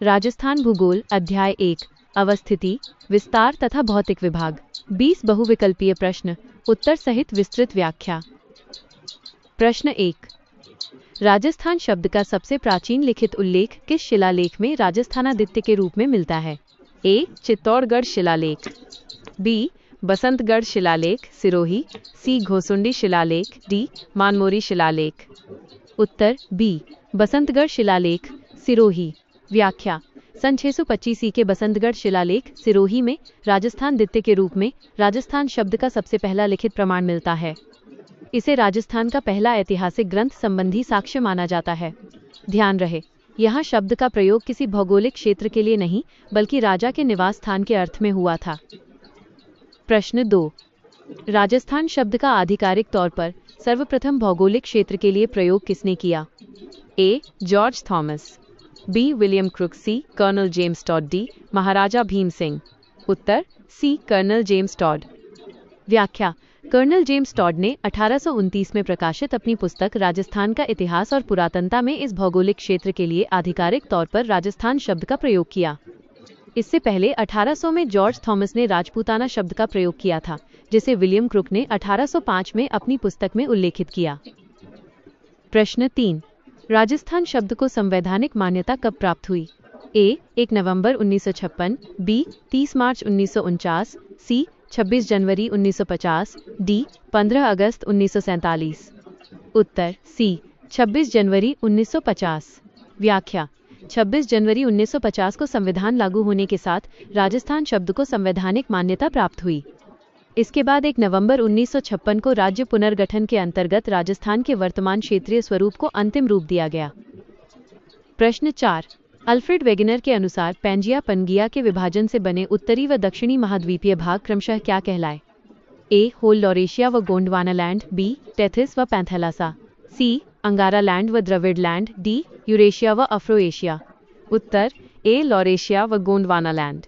राजस्थान भूगोल अध्याय 1 अवस्थिति, विस्तार तथा भौतिक विभाग। 20 बहुविकल्पीय प्रश्न, उत्तर सहित विस्तृत व्याख्या। प्रश्न 1, राजस्थान शब्द का सबसे प्राचीन लिखित उल्लेख किस शिलालेख में राजस्थानादित्य के रूप में मिलता है? ए. चित्तौड़गढ़ शिलालेख, बी. बसंतगढ़ शिलालेख सिरोही, सी. घोसुंडी शिलालेख, डी. मानमोरी शिलालेख। उत्तर बी. बसंतगढ़ शिलालेख सिरोही। व्याख्या। सन 625 के बसंतगढ़ शिलालेख सिरोही में राजस्थान दित्य के रूप में राजस्थान शब्द का सबसे पहला लिखित प्रमाण मिलता है। इसे राजस्थान का पहला ऐतिहासिक ग्रंथ संबंधी साक्ष्य माना जाता है। ध्यान रहे, यहाँ शब्द का प्रयोग किसी भौगोलिक क्षेत्र के लिए नहीं बल्कि राजा के निवास स्थान के अर्थ में हुआ था। प्रश्न 2, राजस्थान शब्द का आधिकारिक तौर पर सर्वप्रथम भौगोलिक क्षेत्र के लिए प्रयोग किसने किया? A. George Thomas, B. William Crook, C. Colonel James Tod, D. Maharaja Bhim Singh. उत्तर सी. Colonel James Tod. व्याख्या। कर्नल जेम्स टॉड ने 1829 में प्रकाशित अपनी पुस्तक राजस्थान का इतिहास और पुरातनता में इस भौगोलिक क्षेत्र के लिए आधिकारिक तौर पर राजस्थान शब्द का प्रयोग किया। इससे पहले 1800 में जॉर्ज थॉमस ने राजपूताना शब्द का प्रयोग किया था, जिसे विलियम क्रुक ने 1805 में अपनी पुस्तक में उल्लेखित किया। प्रश्न 3, राजस्थान शब्द को संवैधानिक मान्यता कब प्राप्त हुई? ए. 1 नवंबर 1956, बी. 30 मार्च 1949, सी. 26 जनवरी 1950, डी. 15 अगस्त 1947। उत्तर सी. 26 जनवरी 1950। व्याख्या। 26 जनवरी 1950 को संविधान लागू होने के साथ राजस्थान शब्द को संवैधानिक मान्यता प्राप्त हुई। इसके बाद 1 नवंबर 1956 को राज्य पुनर्गठन के अंतर्गत राजस्थान के वर्तमान क्षेत्रीय स्वरूप को अंतिम रूप दिया गया। प्रश्न 4, अल्फ्रेड वेगनर के अनुसार पैंजिया पनगिया के विभाजन से बने उत्तरी व दक्षिणी महाद्वीपीय भाग क्रमशः क्या कहलाए? ए. होल लॉरेशिया व गोंडवानालैंड, बी. टेथिस व पैंथेलासा, सी. अंगारा लैंड व द्रविड लैंड, डी. यूरेशिया व अफ्रो एशिया। उत्तर ए. लॉरेशिया व गोंडवानालैंड।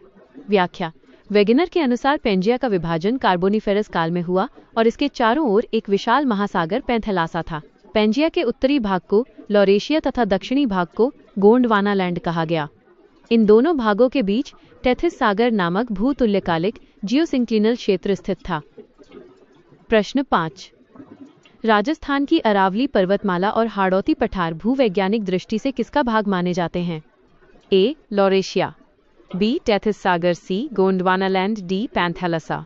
व्याख्या। वेगनर के अनुसार पैंजिया का विभाजन कार्बोनिफेरस काल में हुआ और इसके चारों ओर एक विशाल महासागर पैंथेलासा था। पैंजिया के उत्तरी भाग को लॉरेशिया तथा दक्षिणी भाग को गोंडवानालैंड कहा गया। इन दोनों भागों के बीच टेथिस सागर नामक भूतुल्यकालिक जियोसिंक्लिनल क्षेत्र स्थित था। प्रश्न 5, राजस्थान की अरावली पर्वतमाला और हाड़ौती पठार भूवैज्ञानिक दृष्टि से किसका भाग माने जाते हैं? ए. Laurasia, B. टेथिस सागर, सी. गोंडवानालैंड, डी. पैंथेलासा।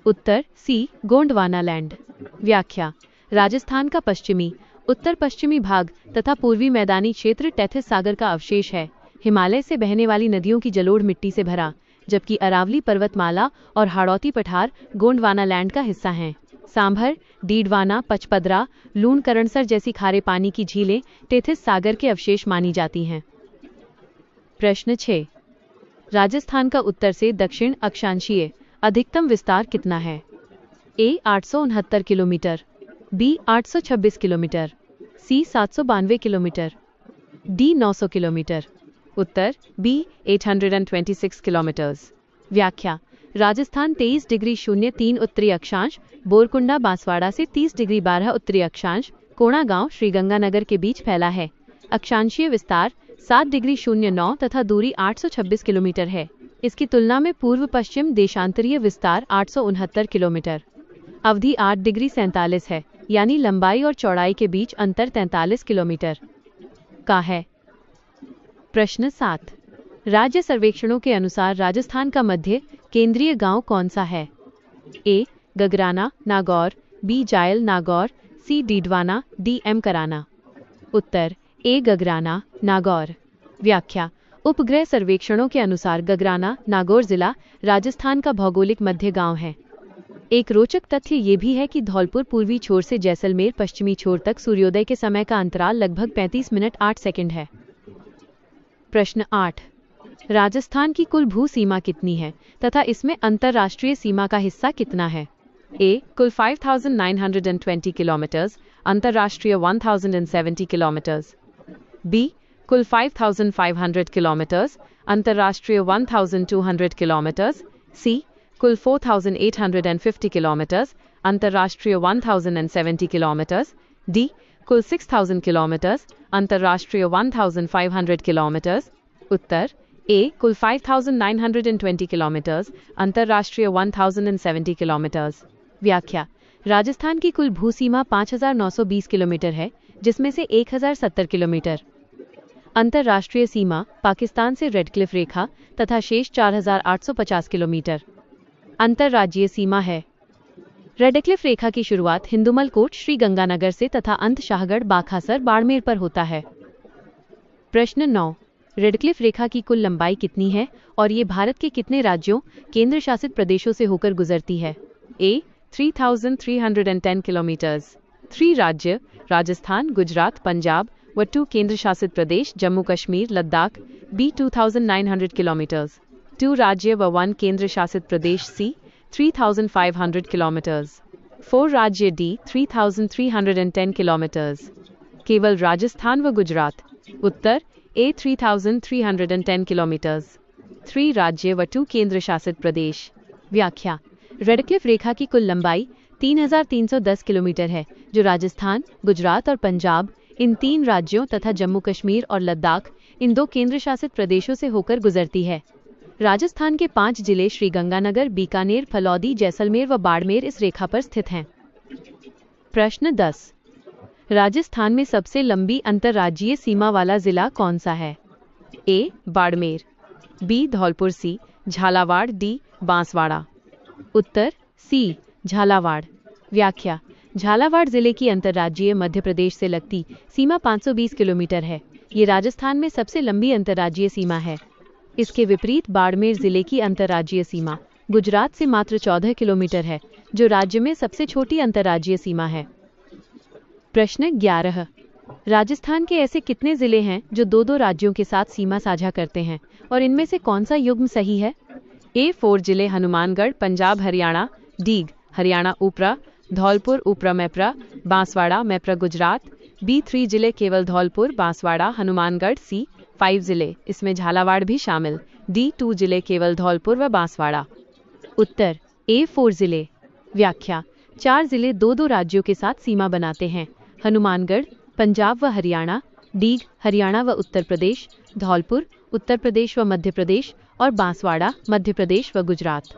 उत्तर सी. गोंडवानालैंड। व्याख्या। राजस्थान का पश्चिमी, उत्तर पश्चिमी भाग तथा पूर्वी मैदानी क्षेत्र टेथिस सागर का अवशेष है। हिमालय से बहने वाली नदियों की जलोढ़ मिट्टी से भरा, जबकि अरावली पर्वतमाला और हाड़ौती पठार गोंडवानालैंड का हिस्सा हैं। सांभर, डीडवाना, पचपदरा, लूणकरणसर जैसी खारे पानी की झीलें टेथिस सागर के अवशेष मानी जाती हैं। प्रश्न 6, राजस्थान का उत्तर से दक्षिण अक्षांशीय अधिकतम विस्तार कितना है? ए. 869 किलोमीटर, बी. 826 किलोमीटर, सी. 792 किलोमीटर, डी. 900 किलोमीटर। उत्तर बी. 826 किलोमीटर्स। व्याख्या। राजस्थान 23 डिग्री 03 उत्तरी अक्षांश, बोरकुंडा बांसवाड़ा से 30 डिग्री 12 उत्तरी अक्षांश, कोणा गांव श्रीगंगानगर के बीच फैला है। अक्षांशीय विस्तार 7 डिग्री 09 तथा दूरी 826 किलोमीटर है। इसकी तुलना में पूर्व पश्चिम देशांतरीय विस्तार 869 किलोमीटर। अवधि 8 डिग्री 47 है, यानी लंबाई और चौड़ाई के बीच अंतर 43 किलोमीटर का है। प्रश्न 7, राज्य सर्वेक्षणों के अनुसार राजस्थान का मध्य केंद्रीय गांव कौन सा है? ए. गगराना, नागौर, बी. जायल, नागौर, सी. डीडवाना, डी. एम. कराना। उत्तर ए. गगराना, नागौर। व्याख्या। उपग्रह सर्वेक्षणों के अनुसार गगराना, नागौर जिला राजस्थान का भौगोलिक मध्य गांव है। एक रोचक तथ्य ये भी है कि धौलपुर पूर्वी छोर से जैसलमेर पश्चिमी छोर तक सूर्योदय के समय का अंतराल लगभग 35 मिनट 8 सेकंड है। प्रश्न 8, राजस्थान की कुल भू सीमा कितनी है तथा इसमें अंतर्राष्ट्रीय सीमा का हिस्सा कितना है? ए. कुल 5920 किलोमीटर्स, अंतर्राष्ट्रीय 1070 किलोमीटर्स, बी. कुल 5500 किलोमीटर्स, अंतर्राष्ट्रीय 1200 किलोमीटर्स, सी. कुल 4850 किलोमीटर्स, अंतर्राष्ट्रीय 1070 किलोमीटर्स, डी. कुल 6000 किलोमीटर्स, अंतर्राष्ट्रीय 1500 किलोमीटर्स। उत्तर ए कुल 5,920 किलोमीटर्स, अंतर्राष्ट्रीय 1,070 किलोमीटर्स। व्याख्या: राजस्थान की कुल भूसीमा 5,920 किलोमीटर है, जिसमें से 1,070 किलोमीटर अंतर्राष्ट्रीय सीमा पाकिस्तान से रेडक्लिफ रेखा तथा शेष 4,850 किलोमीटर अंतर्राज्यीय सीमा है। रेडक्लिफ रेखा की शुरुआत हिंदुमल कोट श्री गंगानगर से तथा अंत शाहगढ़ बाखासर बाड़मेर पर होता है। प्रश्न 9। रेडक्लिफ रेखा की कुल लंबाई कितनी है और ये भारत के कितने राज्यों केंद्र शासित प्रदेशों से होकर गुजरती है? ए 3,310 किलोमीटर्स। 3 राज्य राजस्थान, गुजरात, पंजाब व 2 केंद्र शासित प्रदेश जम्मू कश्मीर, लद्दाख बी 2,900 किलोमीटर्स। 2 राज्य व 1 केंद्र शासित प्रदेश सी 3,500 किलोमीटर्स। 4 राज्य डी 3,310 किलोमीटर्स। केवल राजस्थान व गुजरात। उत्तर ए 3,310 किलोमीटर्स। 3 राज्य व 2 केंद्र शासित प्रदेश। व्याख्या: रेडक्लिफ रेखा की कुल लंबाई 3,310 किलोमीटर है, जो राजस्थान, गुजरात और पंजाब इन 3 राज्यों तथा जम्मू कश्मीर और लद्दाख इन 2 केंद्र शासित प्रदेशों से होकर गुजरती है। राजस्थान के 5 जिले श्रीगंगानगर, बीकानेर, फलौदी, जैसलमेर व बाड़मेर इस रेखा पर स्थित हैं। प्रश्न 10। राजस्थान में सबसे लंबी अंतर्राज्यीय सीमा वाला जिला कौन सा है? ए बाड़मेर, बी धौलपुर, सी झालावाड़, डी बांसवाड़ा। उत्तर सी झालावाड़। व्याख्या: झालावाड़ जिले की अंतर्राज्यीय मध्य प्रदेश से लगती सीमा 520 किलोमीटर है। ये राजस्थान में सबसे लंबी अंतर्राज्यीय सीमा है। इसके विपरीत बाड़मेर जिले की अंतर्राज्यीय सीमा गुजरात से मात्र 14 किलोमीटर है, जो राज्य में सबसे छोटी अंतर्राज्यीय सीमा है। प्रश्न 11। राजस्थान के ऐसे कितने जिले हैं जो 2-2 राज्यों के साथ सीमा साझा करते हैं और इनमें से कौन सा युग्म सही है? ए 4 जिले हनुमानगढ़, पंजाब, हरियाणा, डीग हरियाणा, ऊपरा, धौलपुर, ऊपरा, मैप्रा, बांसवाड़ा, मैप्रा, गुजरात। बी 3 जिले केवल धौलपुर, बांसवाड़ा, हनुमानगढ़। सी 5 जिले, इसमें झालावाड़ भी शामिल। डी 2 जिले केवल धौलपुर व बांसवाड़ा। उत्तर ए 4 जिले। व्याख्या: 4 जिले 2-2 राज्यों के साथ सीमा बनाते हैं। हनुमानगढ़ पंजाब व हरियाणा, डीग हरियाणा व उत्तर प्रदेश, धौलपुर उत्तर प्रदेश व मध्य प्रदेश और बांसवाड़ा मध्य प्रदेश व गुजरात।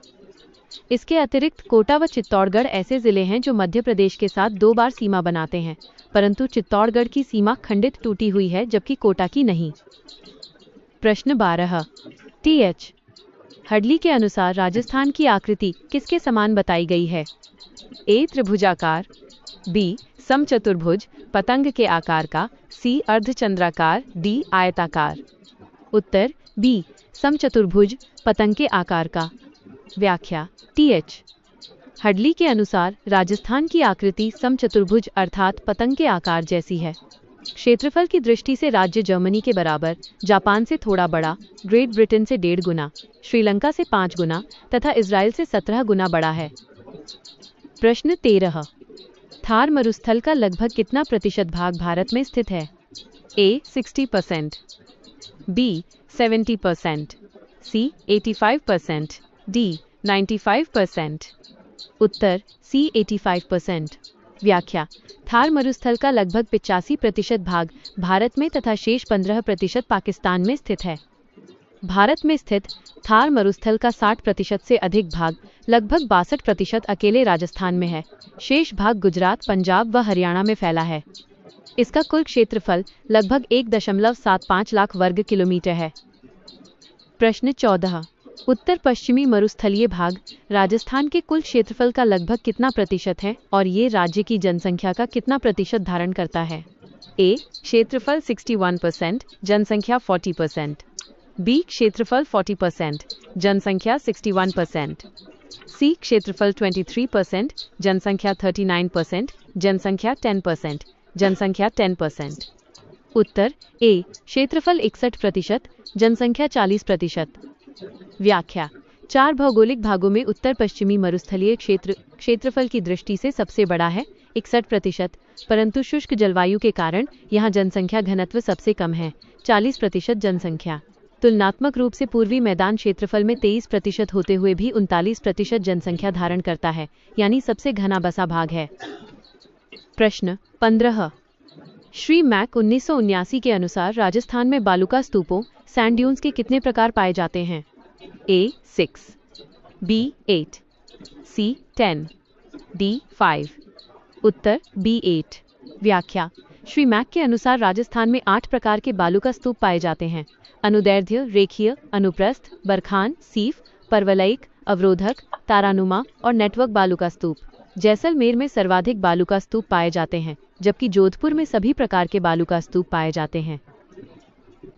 इसके अतिरिक्त कोटा व चित्तौड़गढ़ ऐसे जिले हैं जो मध्य प्रदेश के साथ 2 बार सीमा बनाते हैं, परंतु चित्तौड़गढ़ की सीमा खंडित टूटी हुई है जबकि कोटा की नहीं। प्रश्न 12। टीएच हडली के अनुसार राजस्थान की आकृति किसके समान बताई गई है? ए त्रिभुजाकार, बी समचतुर्भुज पतंग के आकार का, सी अर्धचंद्राकार, डी आयताकार। उत्तर बी समचतुर्भुज पतंग के आकार का। व्याख्या: टीएच हडली के अनुसार राजस्थान की आकृति समचतुर्भुज अर्थात पतंग के आकार जैसी है। क्षेत्रफल की दृष्टि से राज्य जर्मनी के बराबर, जापान से थोड़ा बड़ा, ग्रेट ब्रिटेन से 1.5 गुना, श्रीलंका से 5 गुना तथा इजराइल से 17 गुना बड़ा है। प्रश्न 13। थार मरुस्थल का लगभग कितना प्रतिशत भाग भारत में स्थित है? ए 60%, बी 70%, सी 85%, डी 95%। उत्तर सी 85%। व्याख्या: थार मरुस्थल का लगभग 85% भाग भारत में तथा शेष 15% पाकिस्तान में स्थित है। भारत में स्थित थार मरुस्थल का 60% से अधिक भाग लगभग 62% अकेले राजस्थान में है। शेष भाग गुजरात, पंजाब व हरियाणा में फैला है। इसका कुल क्षेत्रफल लगभग 1.75 लाख वर्ग किलोमीटर है। प्रश्न 14। उत्तर पश्चिमी मरुस्थलीय भाग राजस्थान के कुल क्षेत्रफल का लगभग कितना प्रतिशत है और ये राज्य की जनसंख्या का कितना प्रतिशत धारण करता है? ए क्षेत्रफल 61%, जनसंख्या 40%, बी क्षेत्रफल 40%, जनसंख्या 61%, सी क्षेत्रफल 23%, जनसंख्या 39%, जनसंख्या 10%, जनसंख्या 10%। उत्तर ए क्षेत्रफल 61%, जनसंख्या 40%। व्याख्या: 4 भौगोलिक भागों में उत्तर पश्चिमी मरुस्थलीय क्षेत्रफल की दृष्टि से सबसे बड़ा है 61%, परंतु शुष्क जलवायु के कारण यहाँ जनसंख्या घनत्व सबसे कम है 40% जनसंख्या। तुलनात्मक रूप से पूर्वी मैदान क्षेत्रफल में 23% होते हुए भी 39% जनसंख्या धारण करता है, यानी सबसे घना बसा भाग है। प्रश्न 15। श्री मैक 1979 के अनुसार राजस्थान में बालुका स्तूपों सैंड ड्यून्स के कितने प्रकार पाए जाते हैं? A 6, B 8, C 10, D 5। Uttar B 8। व्याख्या: श्री मैक के अनुसार राजस्थान में 8 प्रकार के बालुका स्तूप पाए जाते हैं। अनुदैर्ध्य, रेखीय, अनुप्रस्थ, बरखान, सीफ, पर्वलयिक, अवरोधक, तारानुमा और नेटवर्क बालुका स्तूप। जैसलमेर में सर्वाधिक बालुका स्तूप पाए जाते हैं, जबकि जोधपुर में सभी प्रकार के बालुका स्तूप पाए जाते हैं।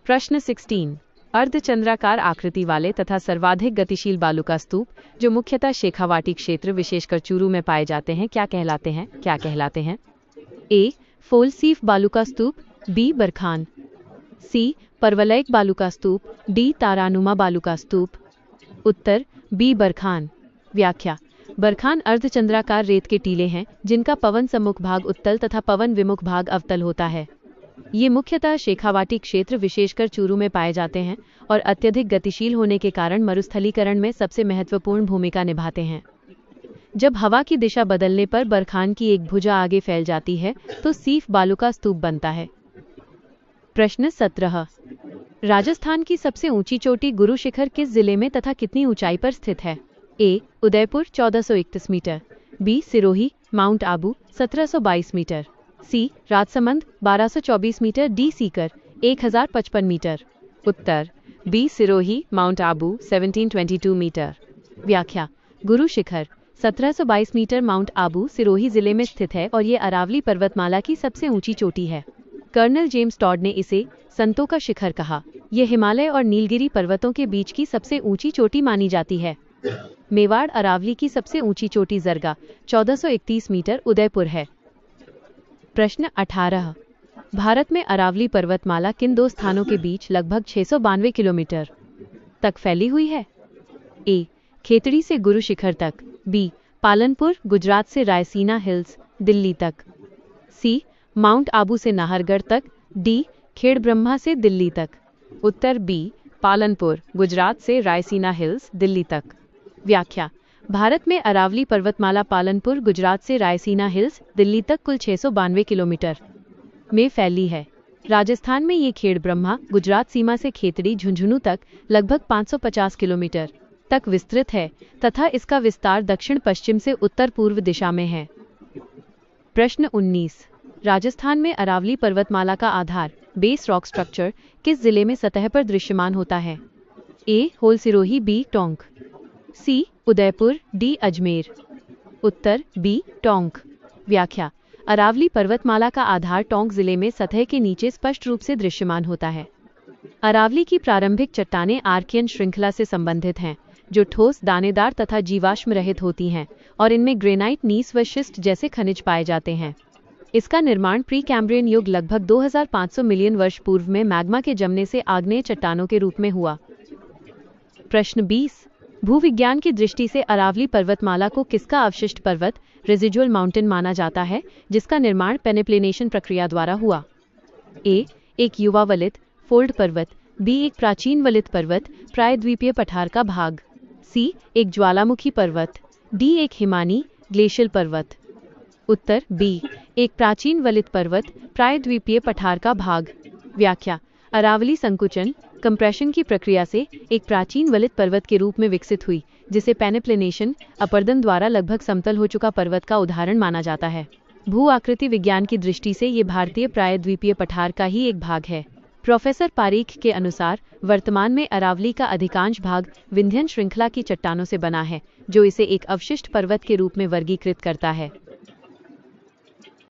प्रश्न 16। अर्धचंद्राकार आकृति वाले तथा सर्वाधिक गतिशील बालुका स्तूप जो मुख्यतः शेखावाटी क्षेत्र विशेषकर चूरू में पाए जाते हैं क्या कहलाते हैं? A फोल सीफ बालुका स्तूप, B बरखान, C पर्वलयिक बालुका स्तूप, D तारानुमा बालुका स्तूप। उत्तर B बरखान। व्याख्या: बरखान अर्धचंद्राकार रेत के टीले हैं जिनका पवन सम्मुख भाग उत्तल तथा पवन विमुख भाग अवतल होता है। ये मुख्यतः शेखावाटी क्षेत्र विशेषकर चूरू में पाए जाते हैं और अत्यधिक गतिशील होने के कारण मरुस्थलीकरण में सबसे महत्वपूर्ण भूमिका निभाते हैं। जब हवा की दिशा बदलने पर बरखान की एक भुजा आगे फैल जाती है तो सीफ बालुका स्तूप बनता है। प्रश्न 17। राजस्थान की सबसे ऊंची चोटी गुरु शिखर किस जिले में तथा कितनी ऊंचाई पर स्थित है? A Udaipur 1431 metre, B Sirohi Mount Abu 1722 metre, C Rajsamand 1224 metre, D Sikar 1055 metre. उत्तर B Sirohi Mount Abu 1722 metre. व्याख्या: गुरु शिखर 1722 मीटर माउंट आबू सिरोही जिले में स्थित है और ये अरावली पर्वतमाला की सबसे ऊंची चोटी है। कर्नल जेम्स टॉड ने इसे संतों का शिखर कहा। यह हिमालय और नीलगिरी पर्वतों के बीच की सबसे ऊंची चोटी मानी जाती है। मेवाड़ अरावली की सबसे ऊंची चोटी जरगा 1431 मीटर उदयपुर है। प्रश्न 18। भारत में अरावली पर्वतमाला किन दो स्थानों के बीच लगभग 692 किलोमीटर तक फैली हुई है? A खेतड़ी से गुरु शिखर तक, B पालनपुर गुजरात से रायसीना हिल्स दिल्ली तक, C माउंट आबू से नाहरगढ़ तक, D खेड़ ब्रह्मा से दिल्ली तक। उत्तर B पालनपुर गुजरात से रायसीना हिल्स दिल्ली तक। व्याख्या: भारत में अरावली पर्वतमाला पालनपुर गुजरात से रायसीना हिल्स दिल्ली तक कुल 692 किलोमीटर में फैली है। राजस्थान में ये खेड़ ब्रह्मा गुजरात सीमा से खेतड़ी झुंझुनू तक लगभग 550 किलोमीटर तक विस्तृत है तथा इसका विस्तार दक्षिण पश्चिम से उत्तर पूर्व दिशा में है। प्रश्न 19। राजस्थान में अरावली पर्वतमाला का आधार बेस रॉक स्ट्रक्चर किस जिले में सतह पर दृश्यमान होता है? A होल Sirohi, B Tonk, C Udaipur, D Ajmer. उत्तर B टोंक। व्याख्या: अरावली पर्वतमाला का आधार टोंक जिले में सतह के नीचे स्पष्ट रूप से दृश्यमान होता है। अरावली की प्रारंभिक चट्टानें आर्कियन श्रृंखला से संबंधित हैं, जो ठोस, दानेदार तथा जीवाश्म रहित होती हैं और इनमें ग्रेनाइट, नीस व शिस्ट जैसे खनिज पाए जाते हैं। इसका निर्माण प्री कैम्ब्रियन युग लगभग 2500 मिलियन वर्ष पूर्व में मैग्मा के जमने से आग्नेय चट्टानों के रूप में हुआ। प्रश्न 20। भूविज्ञान की दृष्टि से अरावली पर्वतमाला को किसका अवशिष्ट पर्वत रेजिडुअल माउंटेन माना जाता है जिसका निर्माण पेनिप्लेनेशन प्रक्रिया द्वारा हुआ? A एक युवा वलित फोल्ड पर्वत, B एक प्राचीन वलित पर्वत प्रायद्वीपीय पठार का भाग, C एक ज्वालामुखी पर्वत, D एक हिमानी ग्लेशियल पर्वत। उत्तर B एक प्राचीन वलित पर्वत प्रायद्वीपीय पठार का भाग। व्याख्या: अरावली संकुचन कंप्रेशन की प्रक्रिया से एक प्राचीन वलित पर्वत के रूप में विकसित हुई, जिसे पेनिप्लेनेशन अपर्दन द्वारा लगभग समतल हो चुका पर्वत का उदाहरण माना जाता है। भू आकृति विज्ञान की दृष्टि से ये भारतीय प्रायद्वीपीय पठार का ही एक भाग है। प्रोफेसर पारीख के अनुसार वर्तमान में अरावली का अधिकांश भाग विंध्यन श्रृंखला की चट्टानों से बना है, जो इसे एक अवशिष्ट पर्वत के रूप में वर्गीकृत करता है।